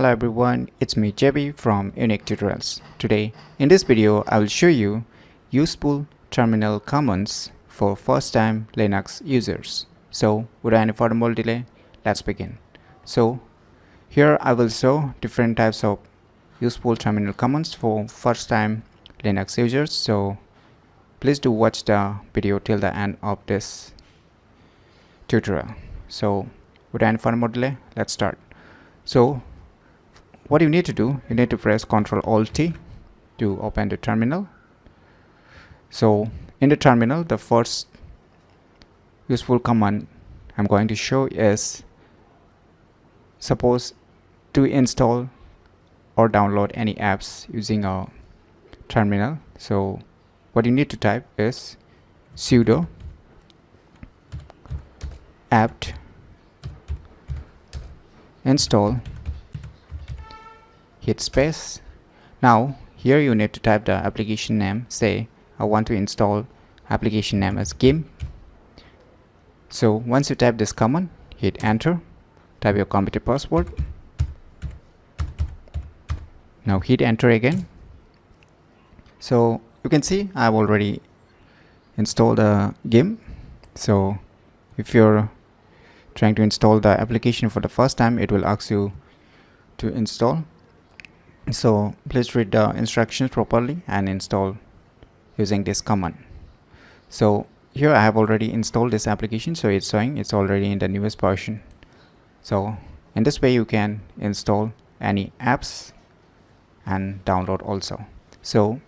Hello everyone, it's me JB from UniqueTutorials. Today, in this video, I will show you useful terminal commands for first-time Linux users. So, without any further more delay, let's begin. So, here I will show different types of useful terminal commands for first-time Linux users. So, please do watch the video till the end of this tutorial. So, without any further more delay, let's start. So, what you need to do, you need to press Ctrl-Alt-T to open the terminal. So in the terminal, the first useful command I'm going to show is suppose to install or download any apps using a terminal. So what you need to type is sudo apt install, hit space. Now here you need to type the application name. Say I want to install application name as GIMP. So once you type this command, hit enter, type your computer password. Now hit enter again. So you can see I've already installed a GIMP. So if you're trying to install the application for the first time, it will ask you to install. So please read the instructions properly and install using this command. So here I have already installed this application, so it's showing it's already in the newest version. So in this way you can install any apps and download also. So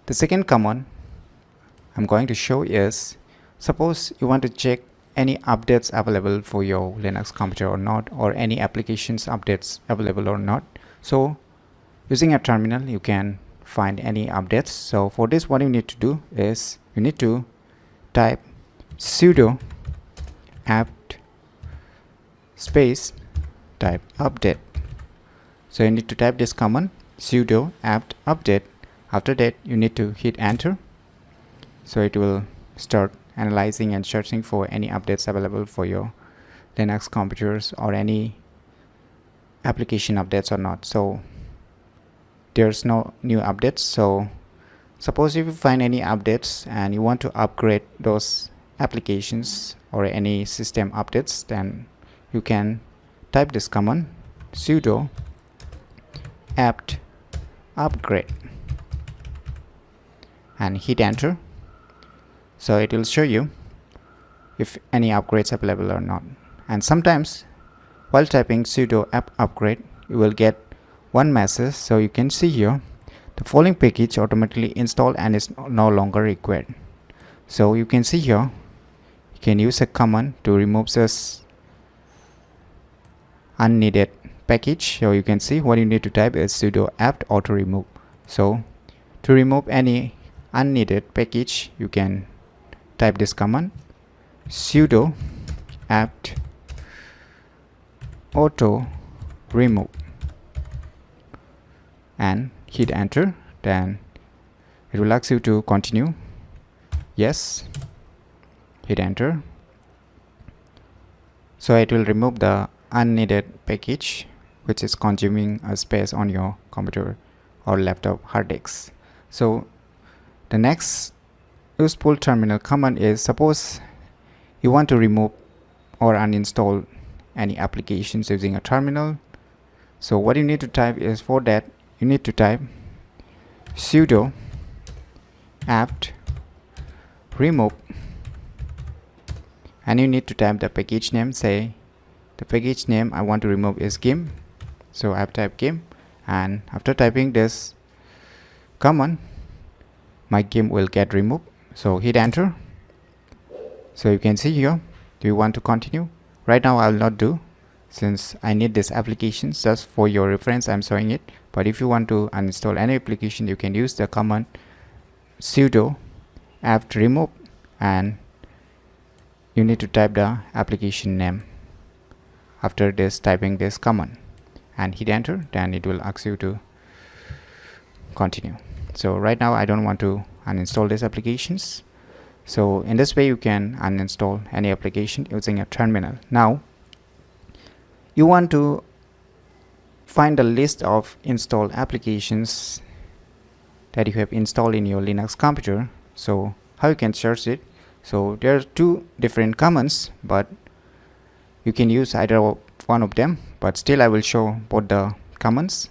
the second command I'm going to show is suppose you want to check any updates available for your Linux computer or not, or any applications updates available or not. So using a terminal you can find any updates. So for this, what you need to do is you need to type sudo apt space type update. So you need to type this command sudo apt update. After that you need to hit enter. So it will start analyzing and searching for any updates available for your Linux computers or any application updates or not. So there's no new updates. So suppose if you find any updates and you want to upgrade those applications or any system updates, then you can type this command sudo apt upgrade and hit enter. So it will show you if any upgrades available or not. And sometimes while typing sudo apt upgrade, you will get one message. So you can see here the following package automatically installed and is no longer required. So you can see here you can use a command to remove this unneeded package. So you can see what you need to type is sudo apt auto remove. So to remove any unneeded package you can type this command sudo apt auto remove and hit enter. Then it will ask you to continue. Yes, hit enter. So it will remove the unneeded package which is consuming a space on your computer or laptop hard disks. So the next useful terminal command is suppose you want to remove or uninstall any applications using a terminal. So what you need to type is, for that you need to type sudo apt remove and you need to type the package name. Say the package name I want to remove is GIMP. So I've typed GIMP, and after typing this command my GIMP will get removed. So hit enter. So you can see here, do you want to continue? Right now I will not do, since I need this application. Just for your reference I'm showing it. But if you want to uninstall any application, you can use the command sudo apt remove and you need to type the application name after this typing this command and hit enter. Then it will ask you to continue. So right now I don't want to uninstall these applications. So in this way you can uninstall any application using a terminal. Now you want to find the list of installed applications that you have installed in your Linux computer. So how you can search it? So there are two different commands, but you can use either one of them, but still I will show both the commands.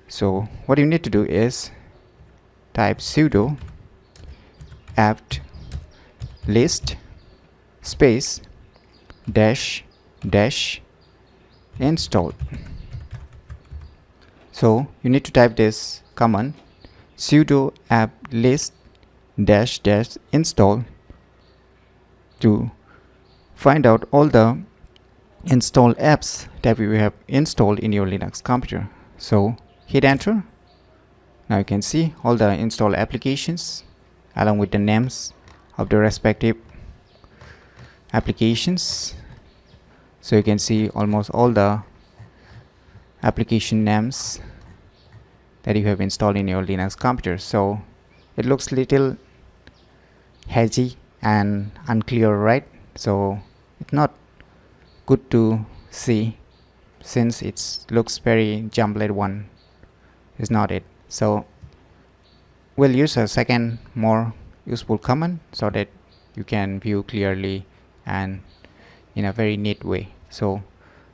So what you need to do is type sudo apt list space dash dash install. So you need to type this command sudo apt list dash dash install to find out all the installed apps that we have installed in your Linux computer. So hit enter. Now you can see all the installed applications along with the names of the respective applications. So you can see almost all the application names that you have installed in your Linux computer. So it looks little hazy and unclear, right? So it's not good to see since it looks very jumbled one. Is not it. So we'll use a second more useful command so that you can view clearly and in a very neat way. So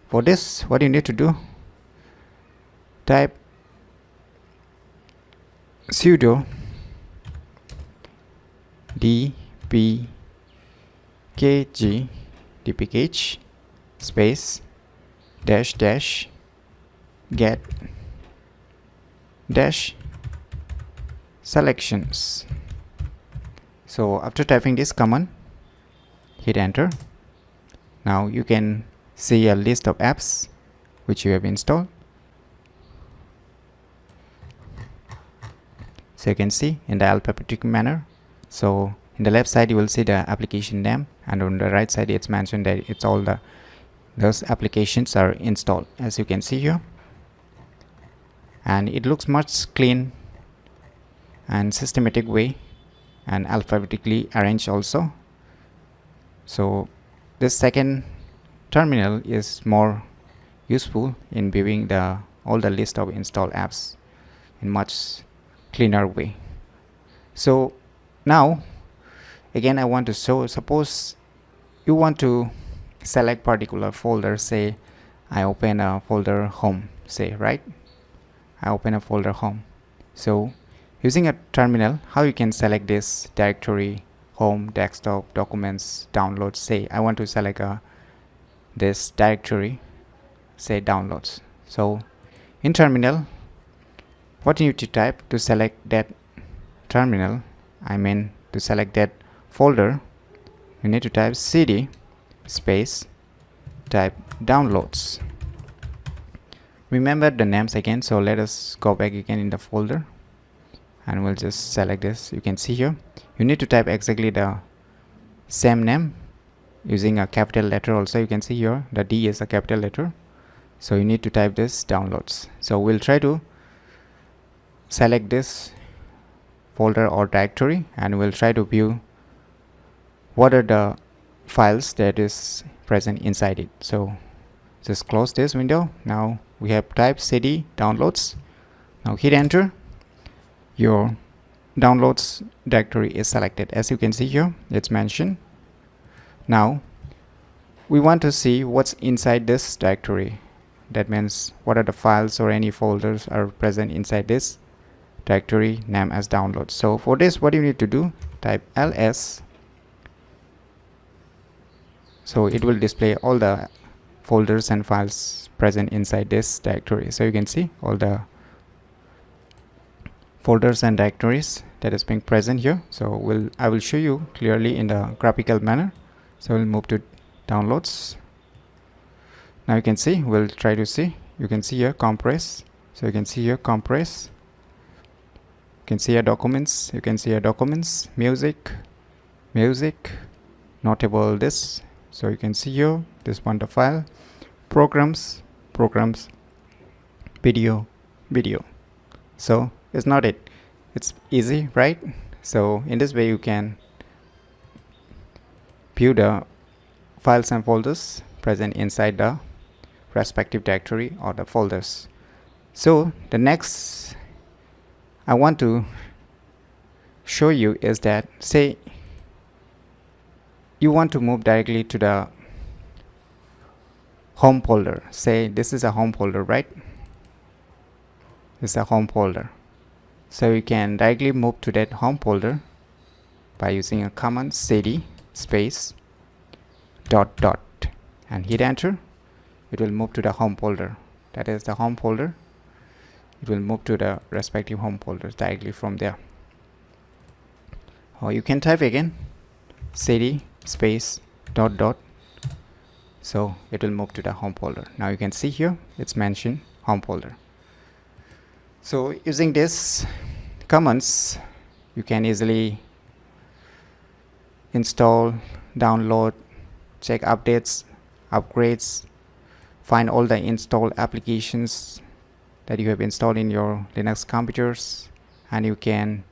for this, what you need to do, type sudo dpkg space dash dash get dash selections. So after typing this command, hit enter. Now you can see a list of apps which you have installed. So you can see in the alphabetic manner. So in the left side you will see the application name, and on the right side it's mentioned that it's all those applications are installed, as you can see here. And it looks much clean and systematic way and alphabetically arranged also. So this second terminal is more useful in viewing all the list of installed apps in much cleaner way. So now again I want to show, suppose you want to select particular folder. Say I open a folder home, say, right? I open a folder home. So using a terminal, how you can select this directory, home, desktop, documents, downloads. Say I want to select this directory, say downloads. So in terminal, what you need to type to select that terminal, to select that folder, you need to type cd space type downloads. Remember the names again, so let us go back again in the folder and we'll just select this. You can see here you need to type exactly the same name using a capital letter. Also you can see here the D is a capital letter, so you need to type this downloads. So we'll try to select this folder or directory and we'll try to view what are the files that is present inside it. So just close this window. Now we have typed cd downloads. Now hit enter. Your downloads directory is selected, as you can see here it's mentioned. Now we want to see what's inside this directory. That means what are the files or any folders are present inside this directory name as downloads. So for this, what you need to do, type ls. So it will display all the folders and files present inside this directory. So you can see all the folders and directories that is being present here. So I will show you clearly in the graphical manner. So we'll move to downloads. Now you can see, we'll try to see, you can see here compress. So you can see here compress. You can see here documents, you can see here documents, music, notable this. So you can see here this one, the file, programs, video. So it's not it. It's easy, right? So in this way you can view the files and folders present inside the respective directory or the folders. So the next I want to show you is that, say you want to move directly to the home folder. Say this is a home folder, right? This is a home folder. So you can directly move to that home folder by using a command cd space dot dot and hit enter. It will move to the home folder. That is the home folder. It will move to the respective home folders directly from there. Or you can type again cd space dot dot, so it will move to the home folder. Now you can see here it's mentioned home folder. So using this commands, you can easily install, download, check updates, upgrades, find all the installed applications that you have installed in your Linux computers, and you can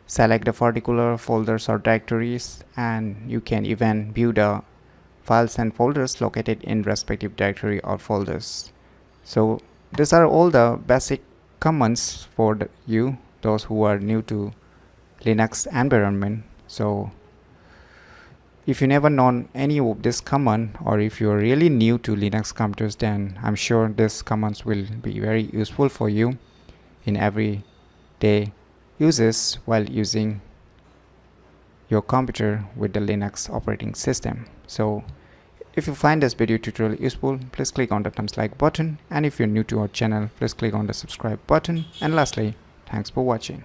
select the particular folders or directories, and you can even view the files and folders located in respective directory or folders. So these are all the basic commands for those who are new to Linux environment. So if you never known any of this command, or if you're really new to Linux computers, then I'm sure these commands will be very useful for you in everyday uses while using your computer with the Linux operating system. So if you find this video tutorial useful, please click on the thumbs like button, and if you're new to our channel, please click on the subscribe button, and lastly, thanks for watching.